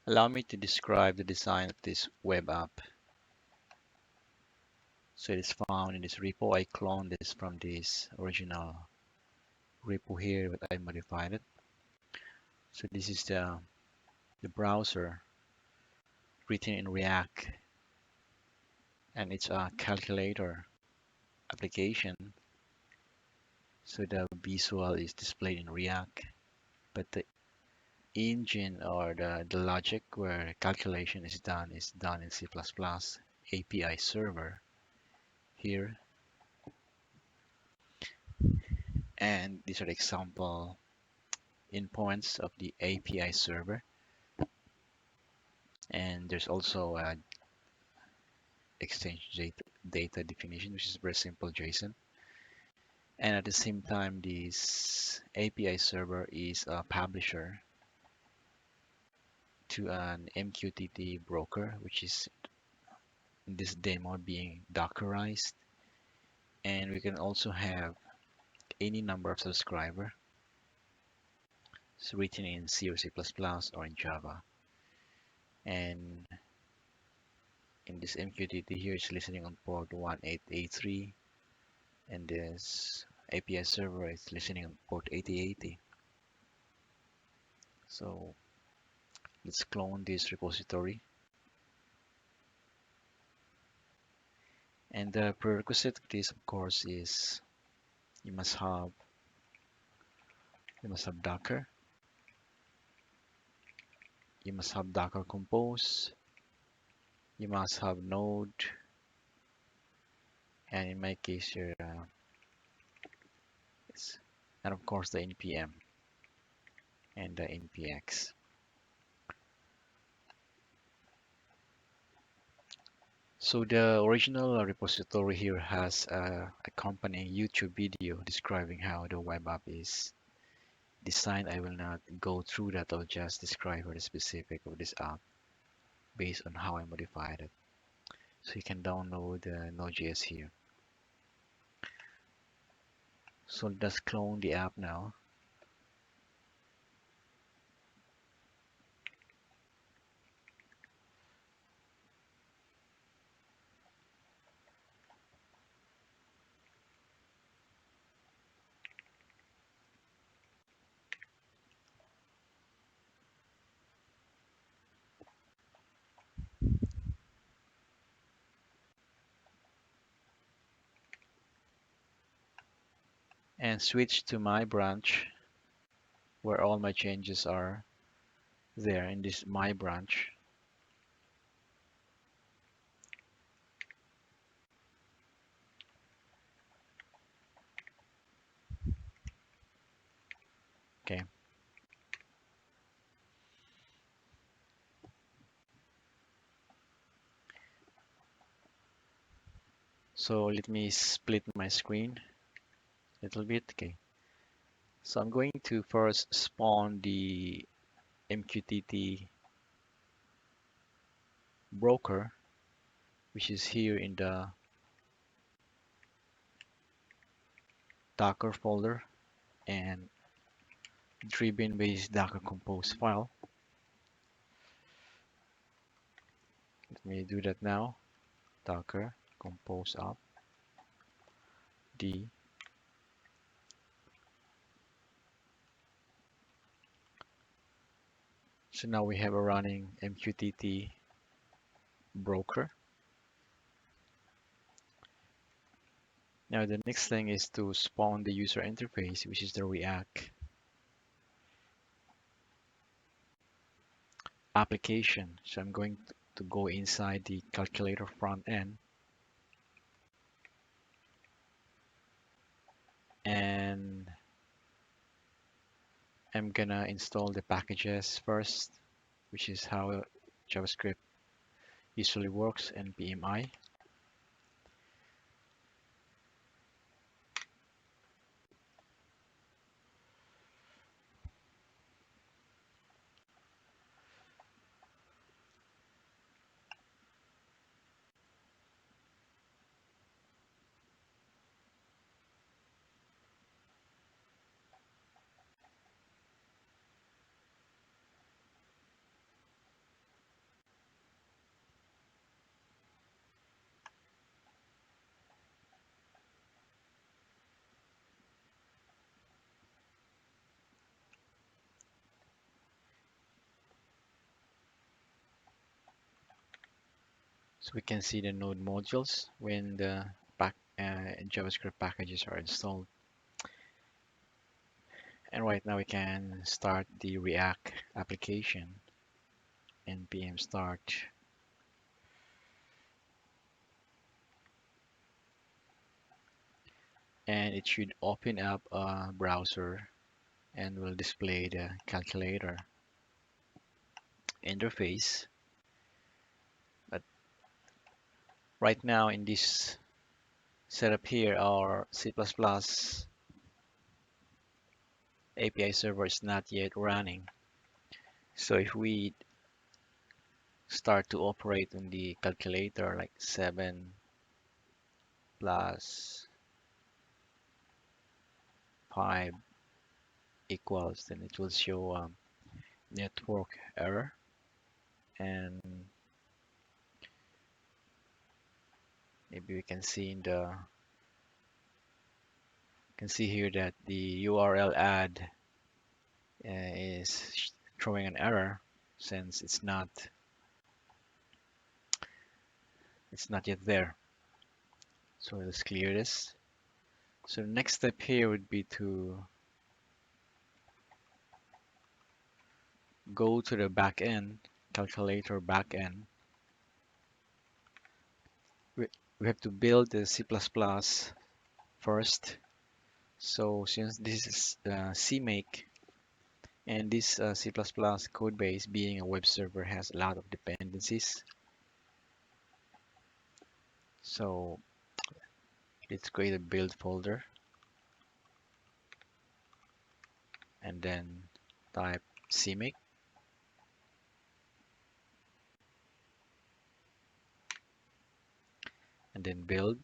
Allow me to describe the design of this web app. So it is found in this repo. I cloned this from this original repo here, but I modified it. So this is the browser written in React, and it's a calculator application. So the visual is displayed in React, but the engine or the logic where calculation is done in C++. API server here, and these are the example endpoints of the API server. And there's also a exchange data definition, which is very simple JSON. And at the same time, this API server is a publisher to an MQTT broker, which is in this demo being Dockerized. And we can also have any number of subscriber. It's written in C or C++ or in Java. And in this MQTT here, it's listening on port 1883. And this API server is listening on port 8080. So let's clone this repository. And the prerequisite of this, of course, is you must have Docker. You must have Docker Compose. You must have Node, and in my case here, and of course the npm and the npx. So the original repository here has a accompanying YouTube video describing how the web app is designed. I will not go through that. I'll just describe the specific of this app based on how I modified it. So you can download Node.js here. So let's clone the app now. And switch to my branch where all my changes are there in this my branch. Okay. So let me split my screen a little bit. Okay. So I'm going to first spawn the MQTT broker, which is here in the Docker folder and driven based Docker Compose file. Let me do that now. Docker Compose up D. So now we have a running MQTT broker. Now the next thing is to spawn the user interface, which is the React application. So I'm going to go inside the calculator front end and I'm gonna install the packages first, which is how JavaScript usually works, npmi. So we can see the node modules when the JavaScript packages are installed. And right now we can start the React application. npm start, and it should open up a browser and will display the calculator interface. But right now in this setup here, our C++ API server is not yet running. So if we start to operate on the calculator like 7 plus 5 equals, then it will show network error. And maybe we can see in the can see here that the URL add is throwing an error since it's not yet there. So let's clear this. So the next step here would be to go to the backend, calculator backend. We, we have to build the C++ first. So since this is CMake, and this C++ code base being a web server has a lot of dependencies. So let's create a build folder and then type CMake. And then build.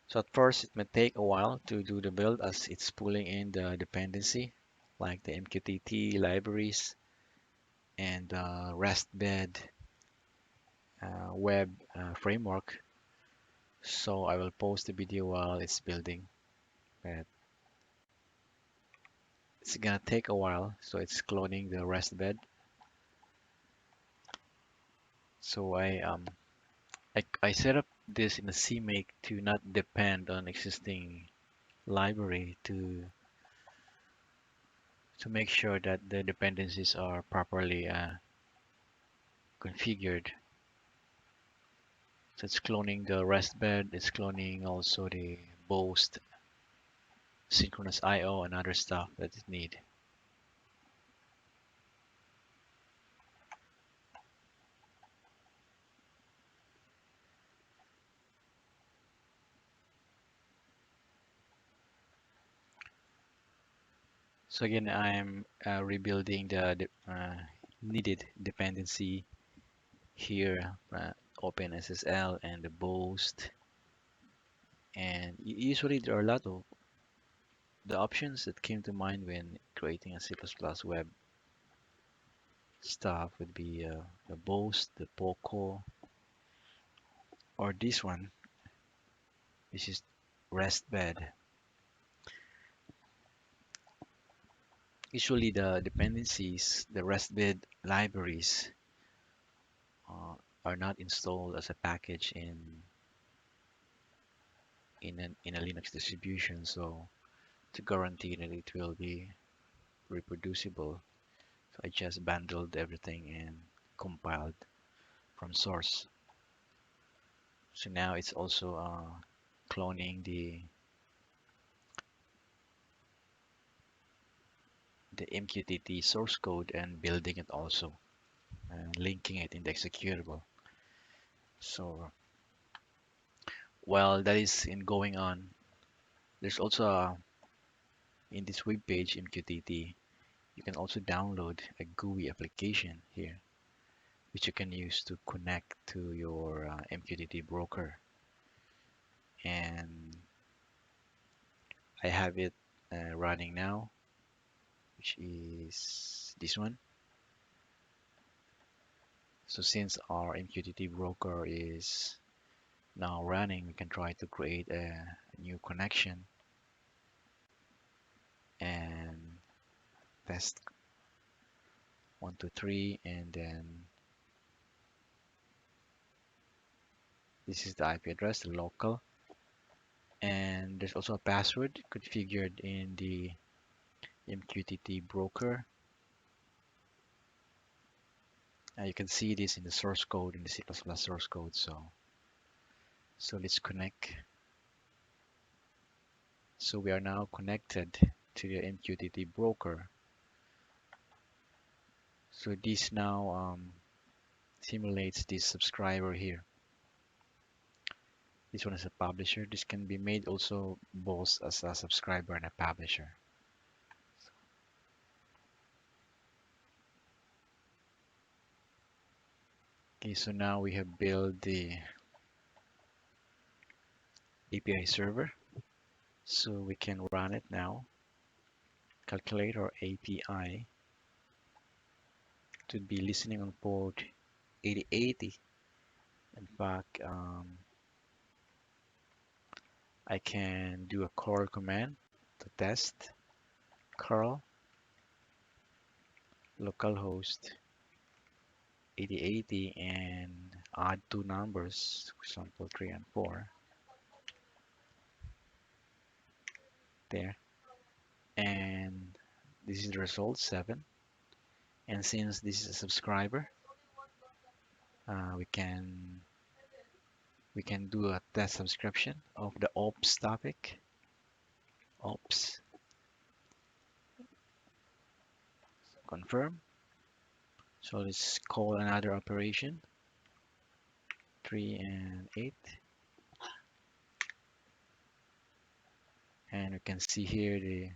So at first it may take a while to do the build as it's pulling in the dependency like the MQTT libraries and REST-bed web framework. So I will post the video while it's building, but it's gonna take a while. So it's cloning the REST-bed. So I set up this in a CMake to not depend on existing library to make sure that the dependencies are properly configured. So it's cloning the REST bed, it's cloning also the Boast, synchronous IO, and other stuff that it need. So again, I'm rebuilding the needed dependency here, OpenSSL and the Boast. And usually there are a lot of the options that came to mind when creating a C++ web stuff would be the Boast, the Poco, or this one. This is REST-bed. Usually the dependencies, the REST-bed libraries uh, are not installed as a package in a Linux distribution. So to guarantee that it will be reproducible, so I just bundled everything and compiled from source. So now it's also cloning the MQTT source code and building it also, and linking it in the executable. So while that is in going on, there's also in this web page MQTT, you can also download a GUI application here, which you can use to connect to your MQTT broker. And I have it running now, which is this one. So since our MQTT broker is now running, we can try to create a new connection and test 1, 2, 3, and then This is the IP address, the local, and there's also a password configured in the MQTT broker. You can see this in the source code, in the C++ source code. So let's connect. So we are now connected to the MQTT broker. So this now simulates this subscriber here. This one is a publisher. This can be made also both as a subscriber and a publisher. Okay, so now we have built the API server. So we can run it now. Calculate our API to be listening on port 8080. In fact, I can do a curl command to test curl localhost 8080 and add two numbers, for example 3 and 4 there, and this is the result 7. And since this is a subscriber, we can do a test subscription of the ops topic. Ops, confirm. So let's call another operation, 3 and 8, and we can see here the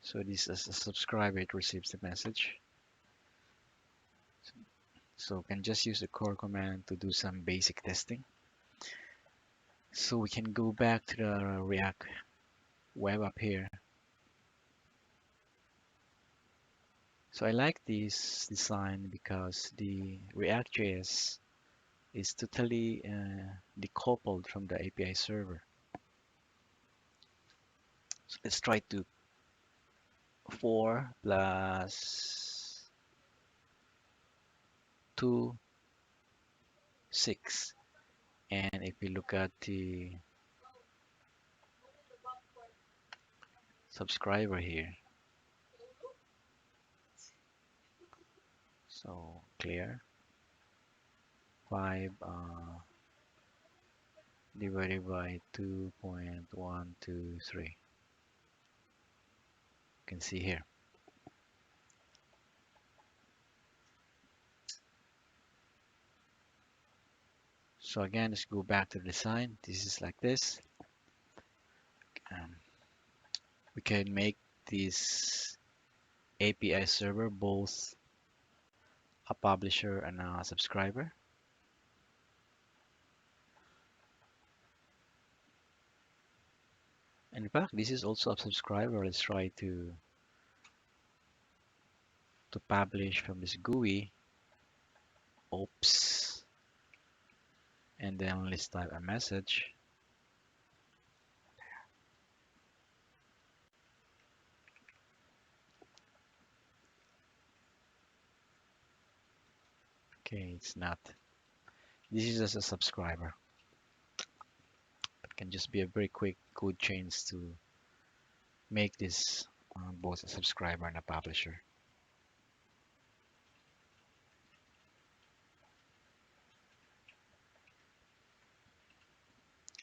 so this is a subscriber, it receives the message. So we can just use the core command to do some basic testing. So we can go back to the React web app here. So I like this design because the ReactJS is totally decoupled from the API server. So let's try to 4 plus 2, 6. And if we look at the subscriber here, so clear 5 divided by 2.123. You can see here. So again, let's go back to the design. This is like this. We can make this API server both a publisher and a subscriber. In fact, this is also a subscriber. Let's try to publish from this GUI. Oops. And then let's type a message. Okay, it's not. This is just a subscriber. It can just be a very quick code change to make this both a subscriber and a publisher.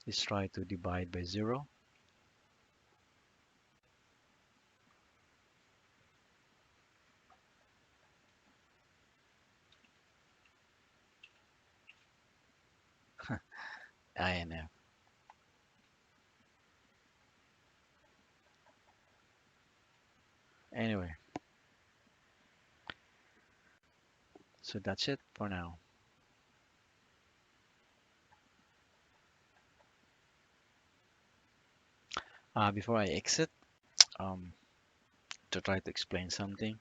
Let's try to divide by 0. INF. Anyway, so that's it for now. Before I exit, to try to explain something.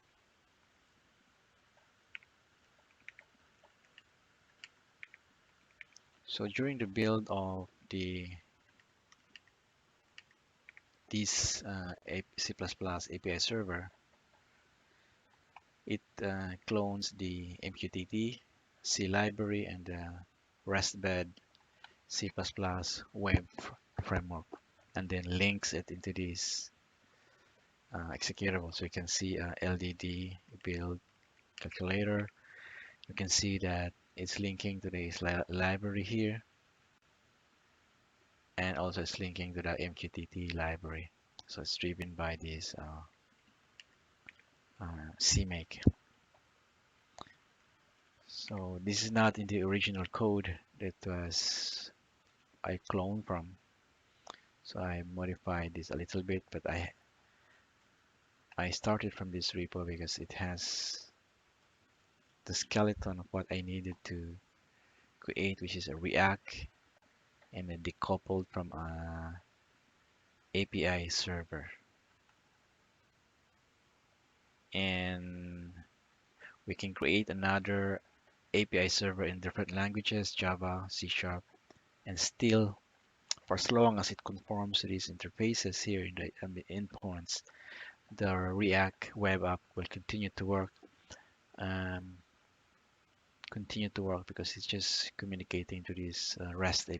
So during the build of the this C++ API server, it clones the MQTT, C library, and the RESTbed C++ web framework, and then links it into this executable. So you can see LDD build calculator. You can see that it's linking to this library here, and also it's linking to the MQTT library. So it's driven by this CMake. So this is not in the original code that was I cloned from. So I modified this a little bit, but I started from this repo because it has the skeleton of what I needed to create, which is a React and then decoupled from a API server. And we can create another API server in different languages, Java, C#, and still, for as long as it conforms to these interfaces here in the endpoints, the React web app will um, continue to work because it's just communicating to this REST